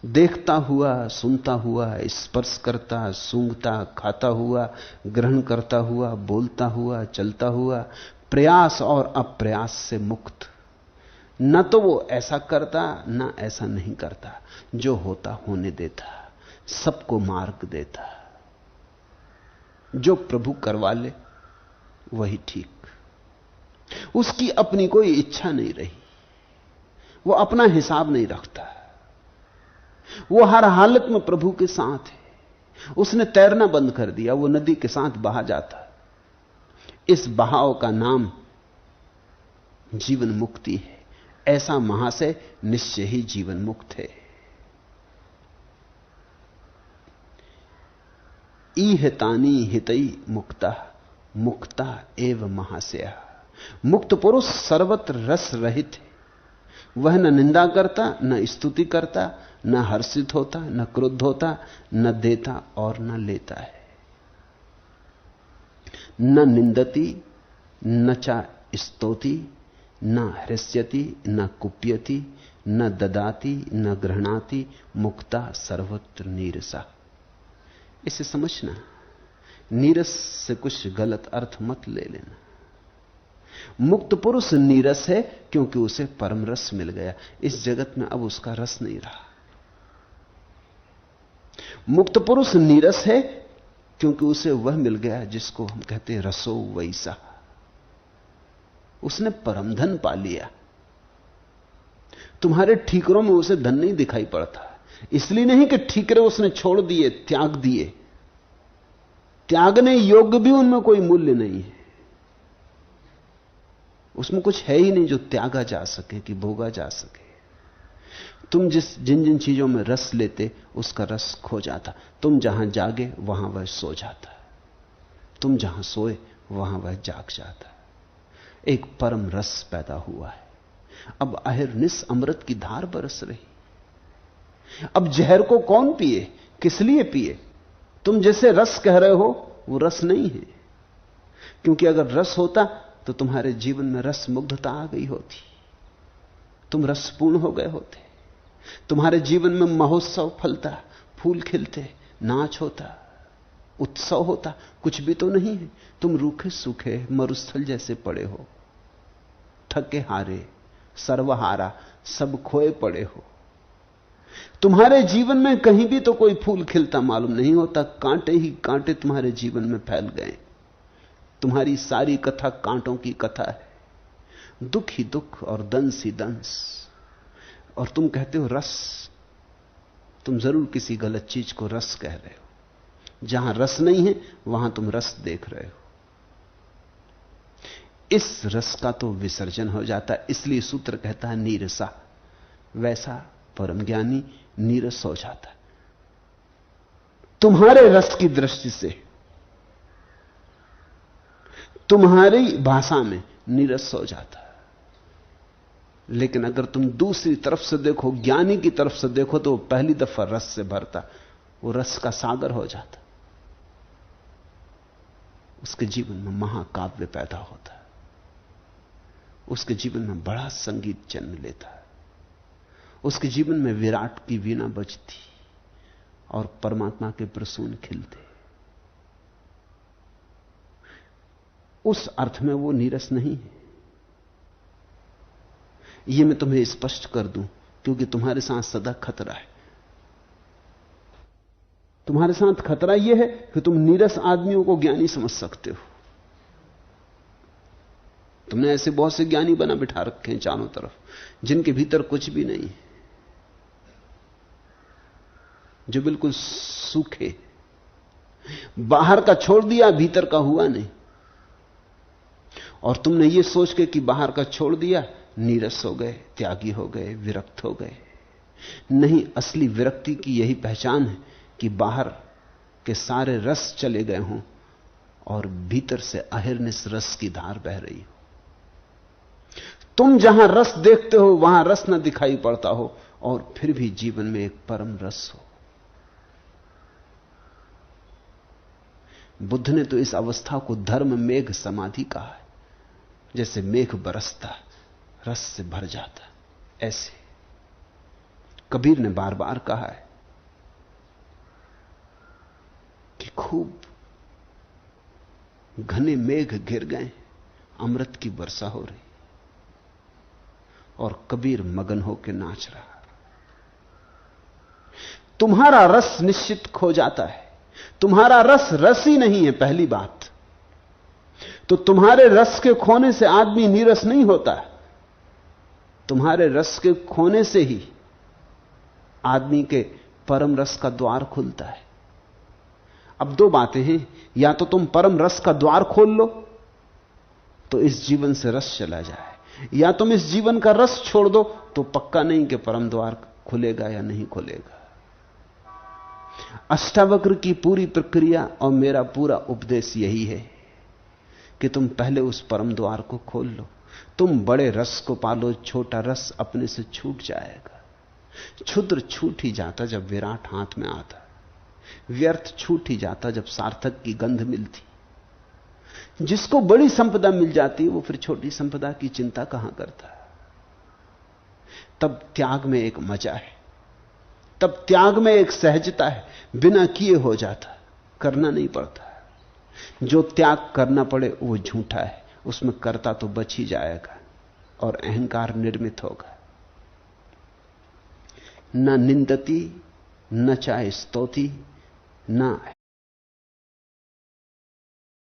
देखता हुआ, सुनता हुआ, स्पर्श करता, सूंघता, खाता हुआ, ग्रहण करता हुआ, बोलता हुआ, चलता हुआ, प्रयास और अप्रयास से मुक्त। न तो वो ऐसा करता, न ऐसा नहीं करता। जो होता होने देता, सबको मार्ग देता। जो प्रभु करवा ले वही ठीक। उसकी अपनी कोई इच्छा नहीं रही, वो अपना हिसाब नहीं रखता। वो हर हालत में प्रभु के साथ है। उसने तैरना बंद कर दिया, वो नदी के साथ बहा जाता। इस बहाव का नाम जीवन मुक्ति है। ऐसा महाशय निश्चय ही जीवन मुक्त है। ईहतानी हितई मुक्ता, मुक्ता एव महाशया। मुक्त पुरुष सर्वत्र रस रहित है। वह न निंदा करता, न स्तुति करता, न हर्षित होता, न क्रुद्ध होता, न देता और न लेता है। न निंदति, न चा स्तोति, न हृष्यति, न कुप्यति, न ददाति, न गृह्णाति, मुक्ता सर्वत्र नीरसा। इसे समझना, नीरस से कुछ गलत अर्थ मत ले लेना। मुक्त पुरुष नीरस है क्योंकि उसे परम रस मिल गया। इस जगत में अब उसका रस नहीं रहा। मुक्त पुरुष नीरस है क्योंकि उसे वह मिल गया जिसको हम कहते हैं रसो वैसा। उसने परम धन पा लिया। तुम्हारे ठीकरों में उसे धन नहीं दिखाई पड़ता, इसलिए नहीं कि ठीकरे उसने छोड़ दिए, त्याग दिए। त्यागने योग्य भी उनमें कोई मूल्य नहीं है। उसमें कुछ है ही नहीं जो त्यागा जा सके कि भोगा जा सके। तुम जिन जिन चीजों में रस लेते उसका रस खो जाता। तुम जहां जागे वहां वह सो जाता, तुम जहां सोए वहां वह जाग जाता। एक परम रस पैदा हुआ है। अब अहिर्निश अमृत की धार बरस रही। अब जहर को कौन पिए, किस लिए पिए? तुम जैसे रस कह रहे हो वो रस नहीं है, क्योंकि अगर रस होता तो तुम्हारे जीवन में रस मुग्धता आ गई होती, तुम रसपूर्ण हो गए होते। तुम्हारे जीवन में महोत्सव फलता, फूल खिलते, नाच होता, उत्सव होता। कुछ भी तो नहीं है। तुम रूखे सूखे मरुस्थल जैसे पड़े हो, थके हारे, सर्वहारा, सब खोए पड़े हो। तुम्हारे जीवन में कहीं भी तो कोई फूल खिलता मालूम नहीं होता। कांटे ही कांटे तुम्हारे जीवन में फैल गए। तुम्हारी सारी कथा कांटों की कथा है, दुख ही दुख और दंस ही दंस। और तुम कहते हो रस। तुम जरूर किसी गलत चीज को रस कह रहे हो। जहां रस नहीं है वहां तुम रस देख रहे हो। इस रस का तो विसर्जन हो जाता है। इसलिए सूत्र कहता है नीरसा। वैसा परम ज्ञानी नीरस हो जाता। तुम्हारे रस की दृष्टि से, तुम्हारी भाषा में नीरस हो जाता। लेकिन अगर तुम दूसरी तरफ से देखो, ज्ञानी की तरफ से देखो, तो वो पहली दफा रस से भरता, वो रस का सागर हो जाता। उसके जीवन में महाकाव्य पैदा होता है। उसके जीवन में बड़ा संगीत जन्म लेता है। उसके जीवन में विराट की वीणा बजती और परमात्मा के प्रसून खिलते। उस अर्थ में वो नीरस नहीं है। यह मैं तुम्हें स्पष्ट कर दूं, क्योंकि तुम्हारे साथ सदा खतरा है। तुम्हारे साथ खतरा यह है कि तुम नीरस आदमियों को ज्ञानी समझ सकते हो। तुमने ऐसे बहुत से ज्ञानी बना बिठा रखे हैं चारों तरफ, जिनके भीतर कुछ भी नहीं है, जो बिल्कुल सूखे। बाहर का छोड़ दिया, भीतर का हुआ नहीं। और तुमने ये सोच के कि बाहर का छोड़ दिया, नीरस हो गए, त्यागी हो गए, विरक्त हो गए। नहीं, असली विरक्ति की यही पहचान है कि बाहर के सारे रस चले गए हों और भीतर से अहिर्निश रस की धार बह रही हो। तुम जहां रस देखते हो वहां रस न दिखाई पड़ता हो, और फिर भी जीवन में एक परम रस हो। बुद्ध ने तो इस अवस्था को धर्म मेघ समाधि कहा है। जैसे मेघ बरसता, रस से भर जाता, ऐसे कबीर ने बार बार कहा है कि खूब घने मेघ घिर गए, अमृत की वर्षा हो रही, और कबीर मगन होकर नाच रहा। तुम्हारा रस निश्चित खो जाता है। तुम्हारा रस रस ही नहीं है, पहली बात तो। तुम्हारे रस के खोने से आदमी नीरस नहीं होता। तुम्हारे रस के खोने से ही आदमी के परम रस का द्वार खुलता है। अब दो बातें हैं, या तो तुम परम रस का द्वार खोल लो तो इस जीवन से रस चला जाए, या तुम इस जीवन का रस छोड़ दो तो पक्का नहीं कि परम द्वार खुलेगा या नहीं खुलेगा। अष्टावक्र की पूरी प्रक्रिया और मेरा पूरा उपदेश यही है कि तुम पहले उस परम द्वार को खोल लो। तुम बड़े रस को पालो, छोटा रस अपने से छूट जाएगा। क्षुद्र छूट ही जाता जब विराट हाथ में आता, व्यर्थ छूट ही जाता जब सार्थक की गंध मिलती। जिसको बड़ी संपदा मिल जाती वो फिर छोटी संपदा की चिंता कहां करता। तब त्याग में एक मजा है, तब त्याग में एक सहजता है, बिना किए हो जाता, करना नहीं पड़ता। जो त्याग करना पड़े वो झूठा है, उसमें करता तो बच ही जाएगा और अहंकार निर्मित होगा। न निंदती न चाहे स्तौती, न